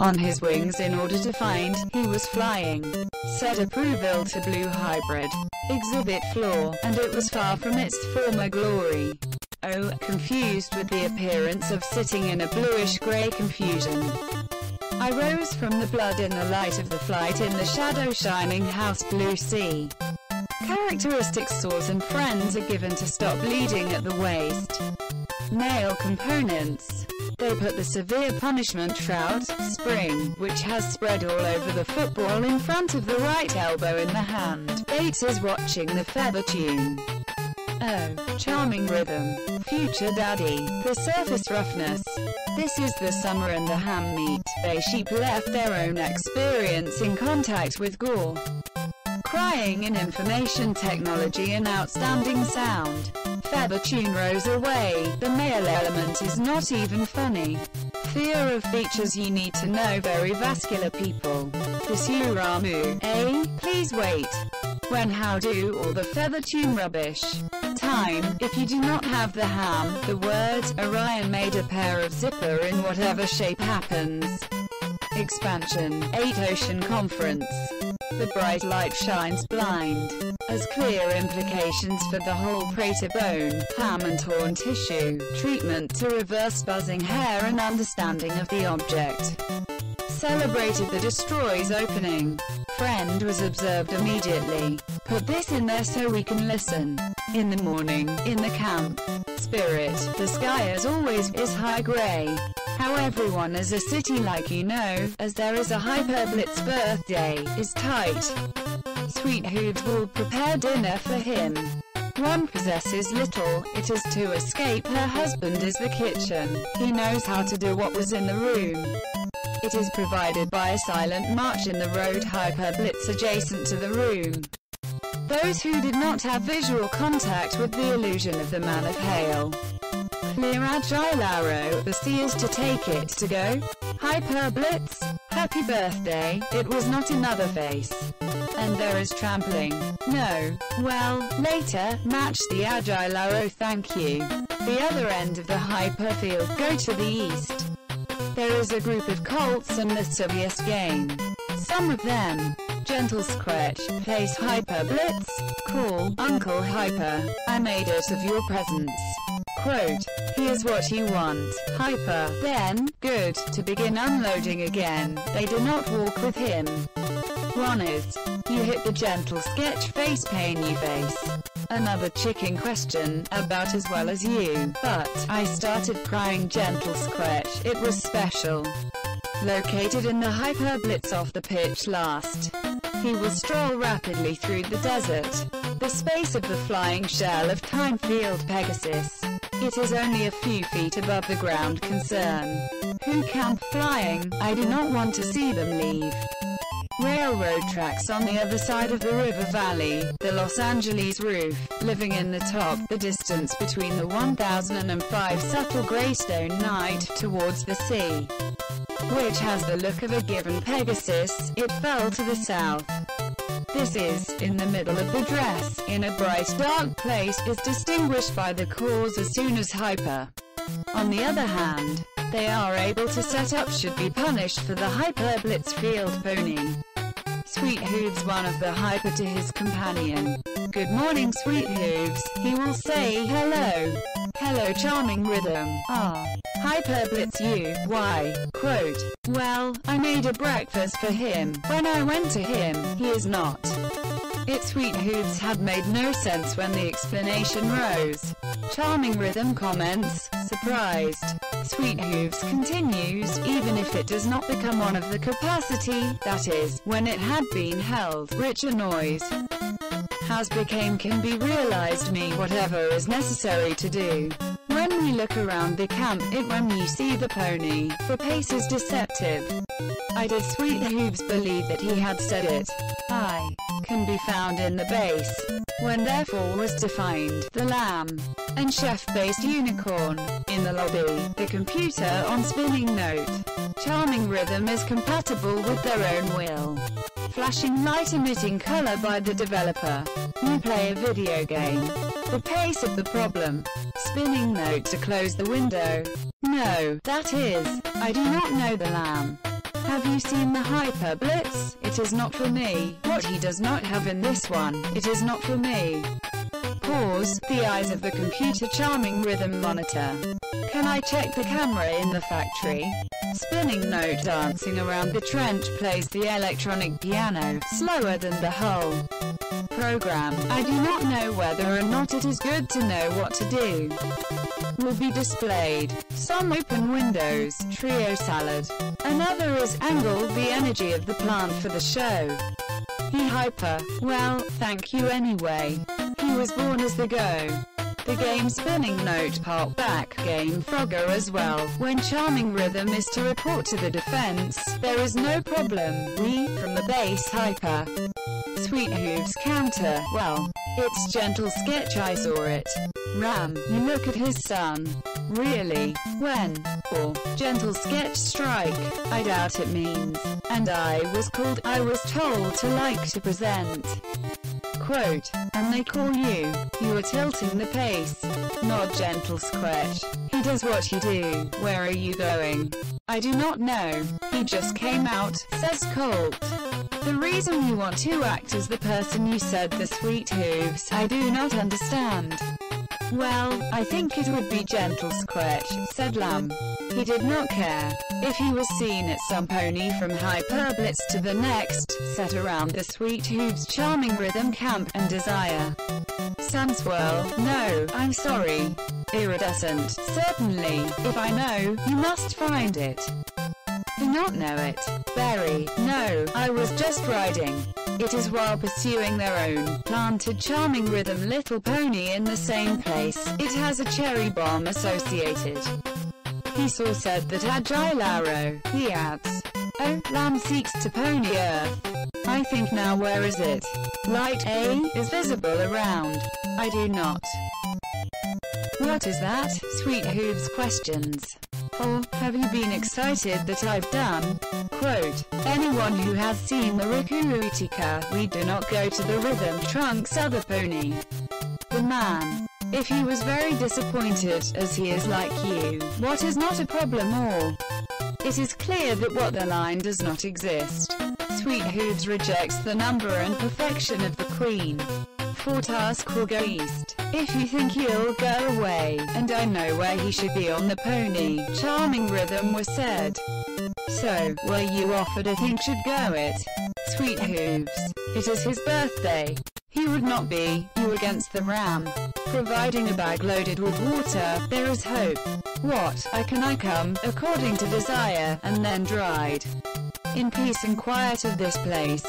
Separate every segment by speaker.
Speaker 1: on his wings in order to find he was flying. Said approval to blue hybrid. Exhibit flaw, and it was far from its former glory. Oh, confused with the appearance of sitting in a bluish-grey confusion. I rose from the blood in the light of the flight in the shadow shining house blue sea. Characteristic sores and friends are given to stop bleeding at the waist. Male components. They put the severe punishment trout, spring, which has spread all over the football in front of the right elbow in the hand. Bates is watching the feather tune. Oh, charming rhythm. Future daddy. The surface roughness. This is the summer and the ham meat. They sheep left their own experience in contact with gore. Crying in information technology and outstanding sound. Feather tune rose away. The male element is not even funny. Fear of features you need to know very vascular people. Disuramu. Please wait. When how do all the feather tune rubbish. Time, if you do not have the ham, the word, Orion made a pair of zipper in whatever shape happens. Expansion, 8 Ocean Conference. The bright light shines blind. As clear implications for the whole crater bone, ham and torn tissue, treatment to reverse buzzing hair and understanding of the object. Celebrated the destroy's opening. Friend was observed immediately. Put this in there so we can listen. In the morning, in the camp. Spirit, the sky as always is high grey. How everyone is a city like you know, as there is a Hyperblitz birthday, is tight. Sweet Hooves will prepare dinner for him. One possesses little, it is to escape her husband is the kitchen. He knows how to do what was in the room. It is provided by a silent march in the road Hyperblitz adjacent to the room. Those who did not have visual contact with the illusion of the man of hail. Clear agile arrow, the sea is to take it to go. Hyperblitz, happy birthday, it was not another face. And there is trampling. No, well, later, match the agile arrow thank you. The other end of the hyperfield, go to the east. There is a group of colts and the Soviet game. Some of them. Gentle scratch, place Hyperblitz, call, Uncle Hyper, I made it of your presence. Quote, here's what you want, Hyper, then, good, to begin unloading again, they do not walk with him. One is, you hit the gentle sketch face pain you face. Another chicken question, about as well as you, but, I started crying gentle sketch, it was special. Located in the Hyperblitz off the pitch last. He will stroll rapidly through the desert. The space of the flying shell of Time Field Pegasus. It is only a few feet above the ground concern. Who camp flying? I do not want to see them leave. Railroad tracks on the other side of the river valley, the Los Angeles roof, living in the top, the distance between the 1005 subtle greystone night, towards the sea, which has the look of a given Pegasus, it fell to the south. This is, in the middle of the dress, in a bright dark place, is distinguished by the cause as soon as Hyper. On the other hand, they are able to set up should be punished for the Hyperblitz field pony. Sweet Hooves one of the Hyper to his companion. Good morning Sweet Hooves, he will say hello. Hello charming rhythm, Hyperblitz you, why, quote, well, I made a breakfast for him, when I went to him, he is not. It Sweet Hooves had made no sense when the explanation rose. Charming rhythm comments, surprised. Sweet Hooves continues, even if it does not become one of the capacity, that is, when it had been held, richer noise has became can be realized me whatever is necessary to do. When we look around the camp it when you see the pony, the pace is deceptive. I did Sweet Hooves believe that he had said it. I can be found in the base. When therefore was defined, the lamb and chef-based unicorn, in the lobby, the computer on spinning note. Charming rhythm is compatible with their own will. Flashing light emitting color by the developer. You play a video game. The pace of the problem. Spinning note to close the window. No, that is, I do not know the lamb. Have you seen the Hyper Blitz? It is not for me. What he does not have in this one, it is not for me. Pause. The eyes of the computer charming rhythm monitor. Can I check the camera in the factory? Spinning note dancing around the trench plays the electronic piano, slower than the whole program. I do not know whether or not it is good to know what to do. Will be displayed. Some open windows, trio salad. Another is angle the energy of the plant for the show. He hyper. Well, thank you anyway. He was born as the go. The game spinning note part back game Frogger as well. When charming rhythm is to report to the defense, there is no problem. We, from the bass hyper. Sweet Hooves counter. Well, it's gentle sketch I saw it. Ram, you look at his son. Really? When? Or, gentle sketch strike. I doubt it means. And I was told to like to present. Quote, and they call you. You are tilting the pace. Not gentle sketch. He does what you do. Where are you going? I do not know. He just came out, says Colt. The reason you want to act as the person you said the Sweet Hooves, I do not understand. Well, I think it would be gentle sketch, said Lamb. He did not care. If he was seen at some pony from Hyper Blitz to the next, set around the Sweet Hooves charming rhythm camp and desire. Sunswirl, no, I'm sorry. Iridescent, certainly, if I know, you must find it. Do not know it. Berry, no, I was just riding. It is while pursuing their own planted charming rhythm Little Pony in the same place. It has a cherry bomb associated. He said that agile arrow. He adds, oh, Lamb seeks to pony earth. I think now where is it? Light A is visible around. I do not. What is that? Sweet Hooves questions. Or, have you been excited that I've done? Quote, anyone who has seen the Rikuutika, we do not go to the rhythm Trunk's other pony. The man. If he was very disappointed, as he is like you, what is not a problem or? It is clear that what the line does not exist. Sweet Hooves rejects the number and perfection of the queen. For task will go east. If you think he'll go away, and I know where he should be on the pony, charming rhythm was said. So, where you offered I think should go it. Sweet Hooves. It is his birthday. He would not be, you against the ram. Providing a bag loaded with water, there is hope. What, I come, according to desire, and then dried. In peace and quiet of this place.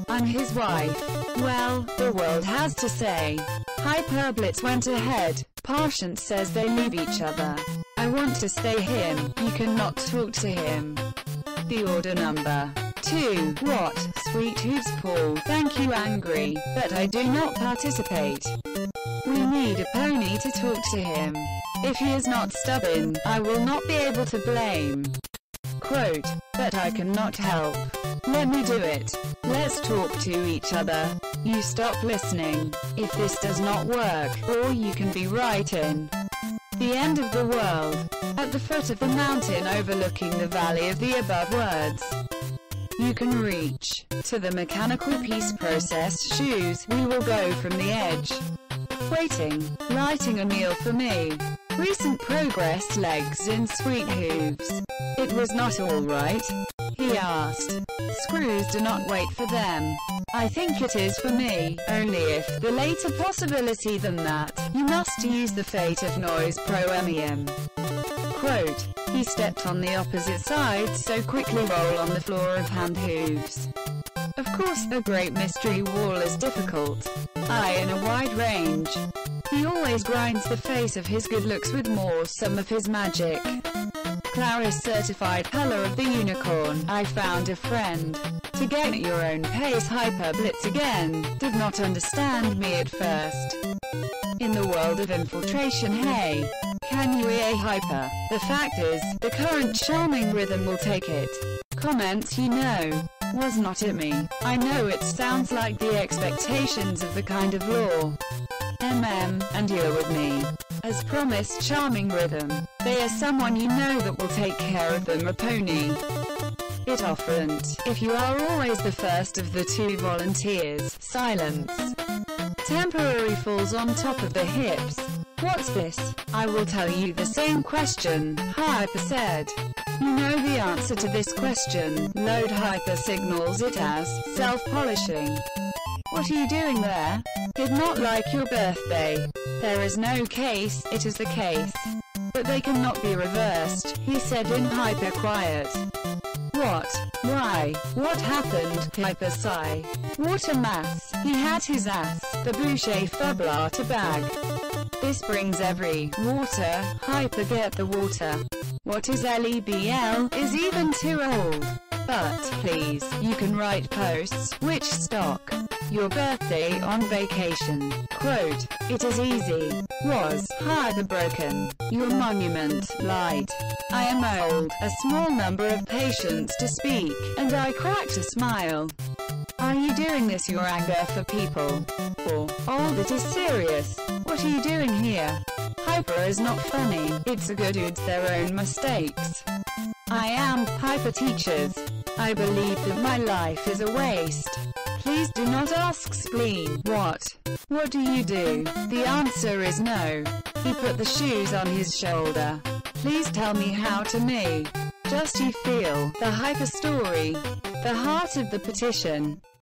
Speaker 1: I'm his wife. Well, the world has to say. Hyper Blitz went ahead. Patience says they leave each other. I want to stay him. You cannot talk to him. The order number 2. What? Sweet Hooves Paul. Thank you angry, but I do not participate. We need a pony to talk to him. If he is not stubborn, I will not be able to blame. Quote, but I cannot help. Let me do it. Let's talk to each other. You stop listening. If this does not work, or you can be right in the end of the world. At the foot of the mountain overlooking the valley of the above words. You can reach to the mechanical piece processed shoes. We will go from the edge. Waiting, lighting a meal for me. Recent progress legs in Sweet Hooves. It was not all right? He asked. Screws do not wait for them. I think it is for me, only if the later possibility than that. You must use the fate of noise proemium. Quote, he stepped on the opposite side so quickly roll on the floor of hand hooves. Of course, a great mystery wall is difficult. In a wide range. He always grinds the face of his good looks with more some of his magic. Clarice certified color of the unicorn. I found a friend. To get at your own pace Hyper Blitz again, did not understand me at first. In the world of infiltration hey, can you EA Hyper? The fact is, the current charming rhythm will take it. Comments you know. Was not it me. I know it sounds like the expectations of the kind of law. And you're with me. As promised charming rhythm. They are someone you know that will take care of them a pony. It offered. If you are always the first of the two volunteers. Silence. Temporary falls on top of the hips. What's this? I will tell you the same question, Hyper said. You know the answer to this question. Load Hyper signals it as self-polishing. What are you doing there? Did not like your birthday. There is no case, it is the case. But they cannot be reversed, he said in hyper quiet. What? Why? What happened? Hyper sigh. What a mass. He had his ass, the boucher fublata bag. This brings every water. Hyper get the water. What is LEBL is even too old. But, please, you can write posts. Which stock? Your birthday on vacation. Quote, it is easy. Was, hyper broken. Your monument, light. I am old, a small number of patients to speak, and I cracked a smile. Are you doing this your anger for people? Or, oh, it is serious. What are you doing here? Hyper is not funny, it's a good dudes their own mistakes. I am, hyper teachers. I believe that my life is a waste. Please do not ask spleen. What? What do you do? The answer is no. He put the shoes on his shoulder. Please tell me how to me. Just you feel. The hyper story. The heart of the petition.